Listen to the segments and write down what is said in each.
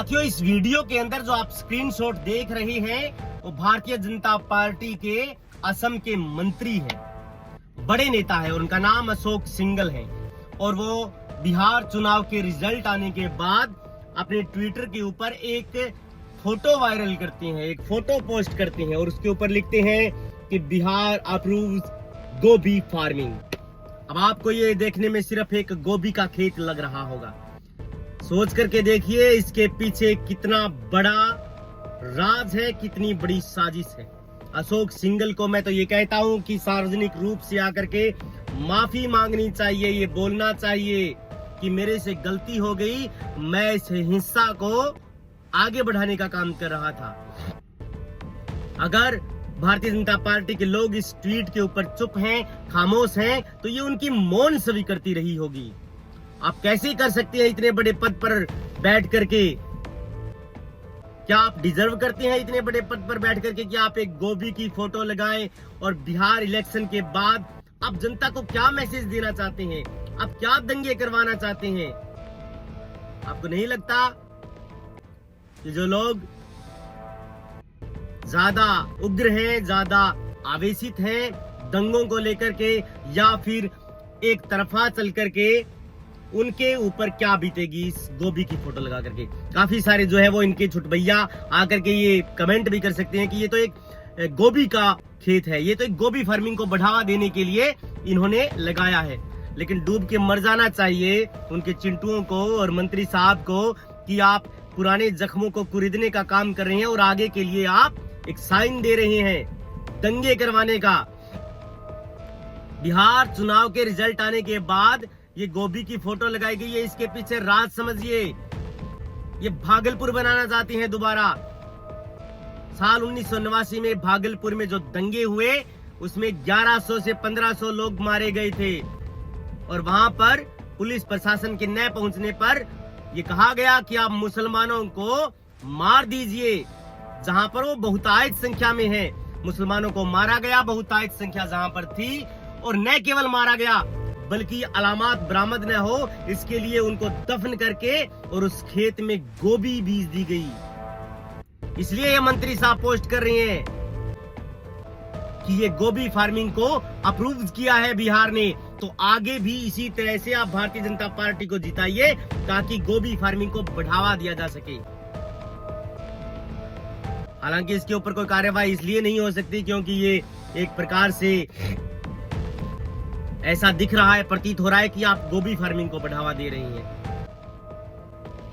साथियों, इस वीडियो के अंदर जो आप स्क्रीनशॉट देख रहे हैं वो भारतीय जनता पार्टी के असम के मंत्री हैं, बड़े नेता है और उनका नाम अशोक सिंघल है। और वो बिहार चुनाव के रिजल्ट आने के बाद अपने ट्विटर के ऊपर एक फोटो वायरल करते हैं, एक फोटो पोस्ट करते हैं और उसके ऊपर लिखते हैं कि बिहार अप्रूव्स गोभी फार्मिंग। अब आपको ये देखने में सिर्फ एक गोभी का खेत लग रहा होगा, सोच करके देखिए इसके पीछे कितना बड़ा राज है, कितनी बड़ी साजिश है। अशोक सिंघल को मैं तो ये कहता हूं कि सार्वजनिक रूप से आकर के माफी मांगनी चाहिए, ये बोलना चाहिए कि मेरे से गलती हो गई, मैं इस हिंसा को आगे बढ़ाने का काम कर रहा था। अगर भारतीय जनता पार्टी के लोग इस ट्वीट के ऊपर चुप हैं, खामोश हैं, तो ये उनकी मौन स्वीकृति रही होगी। आप कैसे कर सकते हैं इतने बड़े पद पर बैठ करके? क्या आप डिजर्व करते हैं इतने बड़े पद पर बैठ करके कि आप एक गोभी की फोटो लगाएं? और बिहार इलेक्शन के बाद आप जनता को क्या मैसेज देना चाहते हैं? आप क्या दंगे करवाना चाहते हैं? आपको नहीं लगता कि जो लोग ज्यादा उग्र हैं, ज्यादा आवेशित हैं दंगों को लेकर के, या फिर एक तरफा चल करके, उनके ऊपर क्या बीतेगी इस गोभी की फोटो लगा करके? काफी सारे जो है वो इनके छुटभैया आकर के ये कमेंट भी कर सकते हैं कि ये तो एक गोभी का खेत है, ये तो एक गोभी फार्मिंग को बढ़ावा देने के लिए इन्होंने लगाया है। लेकिन डूब के मर जाना चाहिए उनके चिंटुओं को और मंत्री साहब को कि आप पुराने जख्मों को कुरीदने का काम कर रहे हैं और आगे के लिए आप एक साइन दे रहे हैं दंगे करवाने का। बिहार चुनाव के रिजल्ट आने के बाद ये गोभी की फोटो लगाई गई है, इसके पीछे राज समझिए। ये भागलपुर बनाना चाहते हैं दोबारा। साल 1989 में भागलपुर में जो दंगे हुए उसमें 1100 से 1500 लोग मारे गए थे और वहां पर पुलिस प्रशासन के न पहुंचने पर ये कहा गया कि आप मुसलमानों को मार दीजिए, जहां पर वो बहुतायत संख्या में है। मुसलमानों को मारा गया, बहुतायत संख्या जहां पर थी, और न केवल मारा गया बल्कि अलामात बरामद न हो इसके लिए उनको दफन करके और उस खेत में गोभी बीज दी गई। इसलिए ये मंत्री साहब पोस्ट कर रहे हैं कि ये गोभी फार्मिंग को अप्रूव किया है बिहार ने, तो आगे भी इसी तरह से आप भारतीय जनता पार्टी को जिताइए ताकि गोभी फार्मिंग को बढ़ावा दिया जा सके। हालांकि इसके ऊपर कोई कार्यवाही इसलिए नहीं हो सकती क्योंकि ये एक प्रकार से ऐसा दिख रहा है, प्रतीत हो रहा है कि आप गोभी फार्मिंग को बढ़ावा दे रही हैं।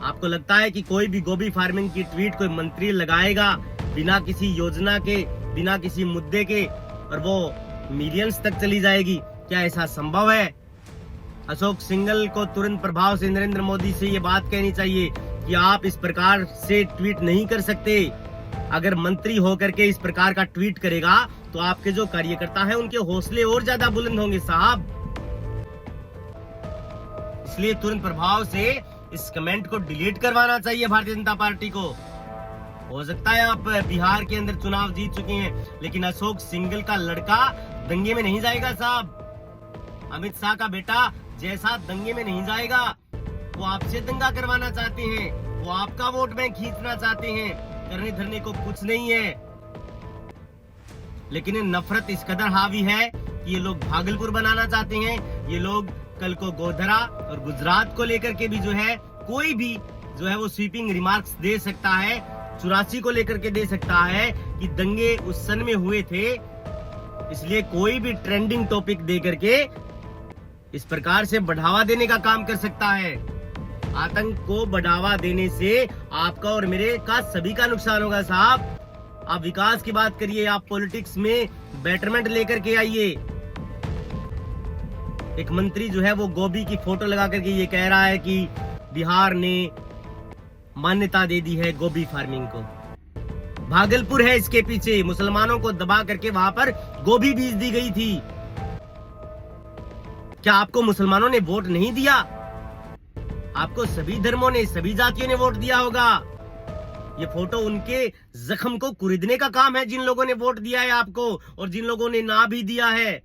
आपको लगता है कि कोई भी गोभी फार्मिंग की ट्वीट कोई मंत्री लगाएगा बिना किसी योजना के, बिना किसी मुद्दे के, और वो मिलियंस तक चली जाएगी? क्या ऐसा संभव है? अशोक सिंघल को तुरंत प्रभाव से नरेंद्र मोदी से ये बात कहनी चाहिए कि आप इस प्रकार से ट्वीट नहीं कर सकते। अगर मंत्री होकर के इस प्रकार का ट्वीट करेगा तो आपके जो कार्यकर्ता है उनके हौसले और ज्यादा बुलंद होंगे साहब। इसलिए तुरंत प्रभाव से इस कमेंट को डिलीट करवाना चाहिए भारतीय जनता पार्टी को। हो सकता है आप बिहार के अंदर चुनाव जीत चुके हैं, लेकिन अशोक सिंघल का लड़का दंगे में नहीं जाएगा साहब। अमित शाह का बेटा जैसा दंगे में नहीं जाएगा। वो आपसे दंगा करवाना चाहते हैं, वो आपका वोट बैंक खींचना चाहते हैं, करने धरने को कुछ नहीं है। लेकिन नफरत इस कदर हावी है कि ये लोग भागलपुर बनाना चाहते हैं। ये लोग कल को गोधरा और गुजरात को लेकर के भी जो है कोई भी जो है वो स्वीपिंग रिमार्क्स दे सकता है, 84 को लेकर के दे सकता है कि दंगे उस सन में हुए थे। इसलिए कोई भी ट्रेंडिंग टॉपिक दे करके इस प्रकार से बढ़ावा देने का काम कर सकता है। आतंक को बढ़ावा देने से आपका और मेरे का सभी का नुकसान होगा साहब। आप विकास की बात करिए, आप पॉलिटिक्स में बेटरमेंट लेकर के आइए। एक मंत्री जो है वो गोभी की फोटो लगा करके ये कह रहा है कि बिहार ने मान्यता दे दी है गोभी फार्मिंग को। भागलपुर है इसके पीछे, मुसलमानों को दबा करके वहां पर गोभी बीज दी गई थी। क्या आपको मुसलमानों ने वोट नहीं दिया? आपको सभी धर्मों ने, सभी जातियों ने वोट दिया होगा। ये फोटो उनके जख्म को कुरीदने का काम है, जिन लोगों ने वोट दिया है आपको और जिन लोगों ने ना भी दिया है।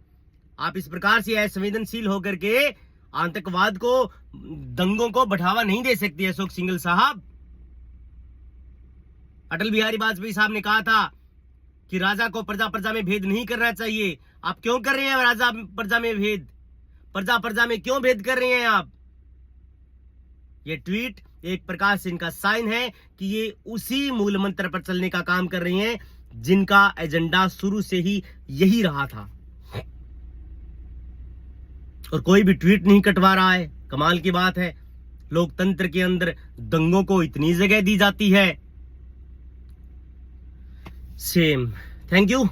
आप इस प्रकार से असंवेदनशील होकर के आतंकवाद को, दंगों को बढ़ावा नहीं दे सकते अशोक सिंघल साहब। अटल बिहारी वाजपेयी साहब ने कहा था कि राजा को प्रजा प्रजा में भेद नहीं करना चाहिए। आप क्यों कर रहे हैं राजा प्रजा में भेद? प्रजा प्रजा में क्यों भेद कर रहे हैं आप? ये ट्वीट एक प्रकार से इनका साइन है कि ये उसी मूल मंत्र पर चलने का काम कर रही हैं जिनका एजेंडा शुरू से ही यही रहा था। और कोई भी ट्वीट नहीं कटवा रहा है। कमाल की बात है, लोकतंत्र के अंदर दंगों को इतनी जगह दी जाती है। सेम। Thank you.